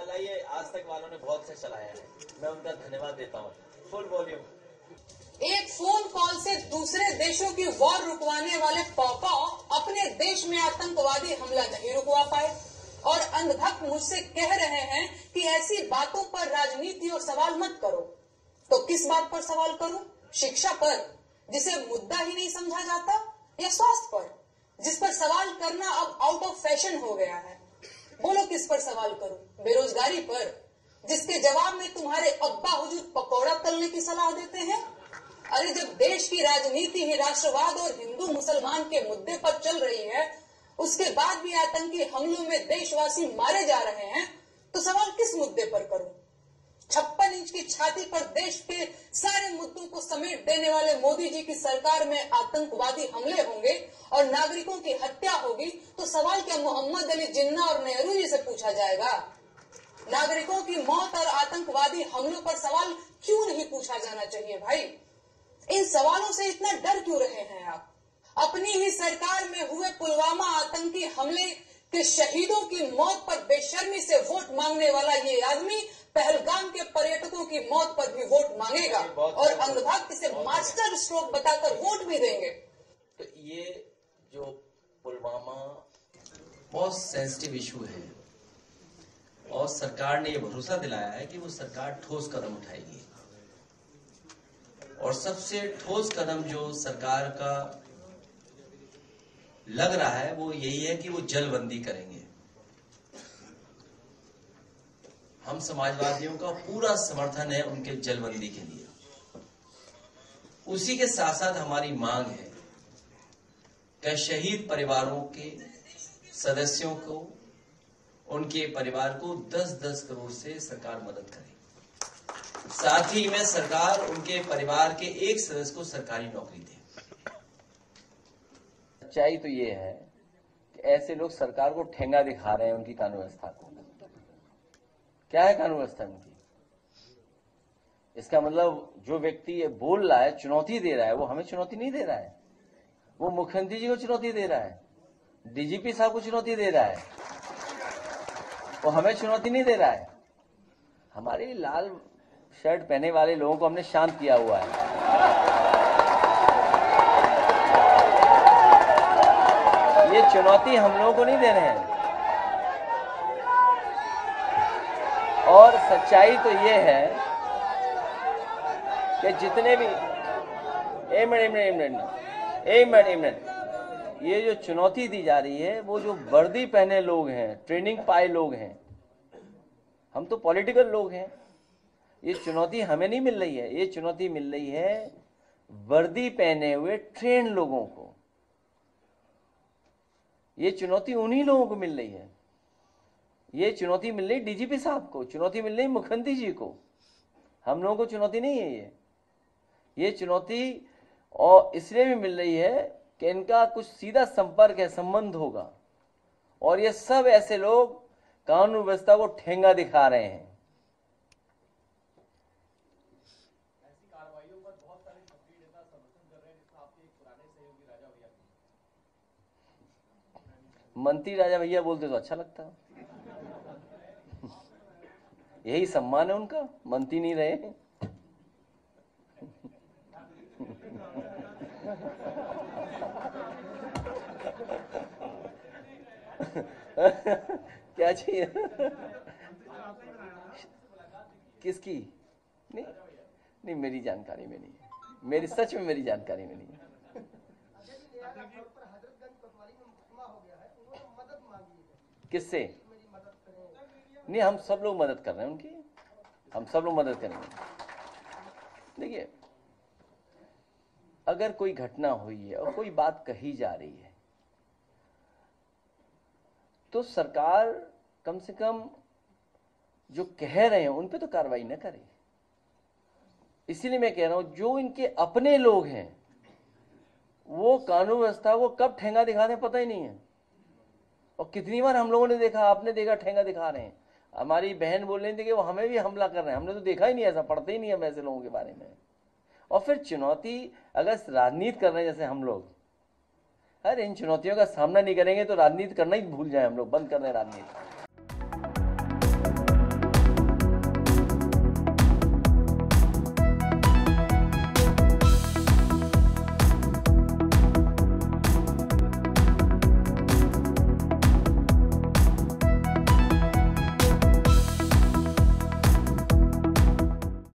चलाइए, आज तक वालों ने बहुत से चलाया है, मैं उनका धन्यवाद देता हूँ। Full volume. एक फोन कॉल से दूसरे देशों की वॉर रुकवाने वाले पौपाव अपने देश में आतंकवादी हमला नहीं रुकवा पाए और अंधभक्त मुझसे कह रहे हैं कि ऐसी बातों पर राजनीति और सवाल मत करो। तो किस बात पर सवाल करूं? शिक्षा पर, जिसे मुद्दा ही नहीं समझा जाता, या स्वास्थ्य पर, जिस पर सवाल करना अब आउट ऑफ फैशन हो गया है? बोलो किस पर सवाल करूं? बेरोजगारी पर, जिसके जवाब में तुम्हारे अब्बा हुजूर पकौड़ा तलने की सलाह देते हैं? अरे जब देश की राजनीति ही राष्ट्रवाद और हिंदू मुसलमान के मुद्दे पर चल रही है, उसके बाद भी आतंकी हमलों में देशवासी मारे जा रहे हैं, तो सवाल किस मुद्दे पर करूं? 56 इंच की छाती पर देश के सारे मुद्दों को समेट देने वाले मोदी जी की सरकार में आतंकवादी हमले होंगे और नागरिकों की हत्या होगी, तो सवाल क्या मोहम्मद अली जिन्ना और नेहरू जी से पूछा जाएगा? नागरिकों की मौत और आतंकवादी हमलों पर सवाल क्यों नहीं पूछा जाना चाहिए भाई? इन सवालों से इतना डर क्यों रहे हैं आप? अपनी ही सरकार में हुए पुलवामा आतंकी हमले के शहीदों की मौत पर बेशर्मी से वोट मांगने वाला ये आदमी पहलगाम के पर्यटकों की मौत पर भी वोट मांगेगा और अंधभक्त इसे मास्टर स्ट्रोक बताकर वोट भी देंगे। तो ये जो पुलवामा बहुत सेंसिटिव इशू है और सरकार ने ये भरोसा दिलाया है कि वो सरकार ठोस कदम उठाएगी और सबसे ठोस कदम जो सरकार का लग रहा है वो यही है कि वो जलबंदी करेंगे। हम समाजवादियों का पूरा समर्थन है उनके जलबंदी के लिए। उसी के साथ साथ हमारी मांग है कि शहीद परिवारों के सदस्यों को, उनके परिवार को 10-10 करोड़ से सरकार मदद करे। साथ ही में सरकार उनके परिवार के एक सदस्य को सरकारी नौकरी दे। सच्चाई तो ये है कि ऐसे लोग सरकार को ठेंगा दिखा रहे हैं उनकी कानून व्यवस्था को। क्या है कानून व्यवस्था उनकी? इसका मतलब जो व्यक्ति ये बोल रहा है, चुनौती दे रहा है, वो हमें चुनौती नहीं दे रहा है, वो मुख्यमंत्री जी को चुनौती दे रहा है, डीजीपी साहब को चुनौती दे रहा है, वो हमें चुनौती नहीं दे रहा है। हमारे लाल शर्ट पहने वाले लोगों को हमने शांत किया हुआ है। ये चुनौती हम लोगों को नहीं दे रहे हैं। और सच्चाई तो ये है कि जितने भी एक मिनट ये जो चुनौती दी जा रही है वो जो वर्दी पहने लोग हैं, ट्रेनिंग पाए लोग हैं, हम तो पॉलिटिकल लोग हैं। ये चुनौती हमें नहीं मिल रही है, ये चुनौती मिल रही है वर्दी पहने हुए ट्रेन लोगों को। ये चुनौती उन्हीं लोगों को मिल रही है। ये चुनौती मिल रही डीजीपी साहब को, चुनौती मिल रही मुख्यमंत्री जी को। हम लोगों को चुनौती नहीं है ये चुनौती और इसलिए भी मिल रही है कि इनका कुछ सीधा संपर्क है, संबंध होगा, और ये सब ऐसे लोग कानून व्यवस्था को ठेंगा दिखा रहे हैं। मंत्री राजा भैया बोलते तो अच्छा लगता। यही सम्मान है उनका, मंत्री नहीं रहे। क्या चाहिए? किसकी? नहीं मेरी जानकारी में नहीं है, मेरी सच में मेरी जानकारी में नहीं है। किससे? नहीं, हम सब लोग मदद कर रहे हैं उनकी, हम सब लोग मदद करेंगे। देखिए, अगर कोई घटना हुई है और कोई बात कही जा रही है तो सरकार कम से कम जो कह रहे हैं उन पे तो कार्रवाई न करे। इसीलिए मैं कह रहा हूं जो इनके अपने लोग हैं वो कानून व्यवस्था को कब ठेंगा दिखाते हैं पता ही नहीं है। और कितनी बार हम लोगों ने देखा, आपने देखा, ठेंगा दिखा रहे हैं। हमारी बहन बोल रही थी कि वो हमें भी हमला कर रहे हैं, हमने तो देखा ही नहीं, ऐसा पढ़ते ही नहीं हम ऐसे लोगों के बारे में। और फिर चुनौती, अगर राजनीति कर रहे हैं जैसे हम लोग, अरे इन चुनौतियों का सामना नहीं करेंगे तो राजनीति करना ही भूल जाए हम लोग, बंद कर दें राजनीति।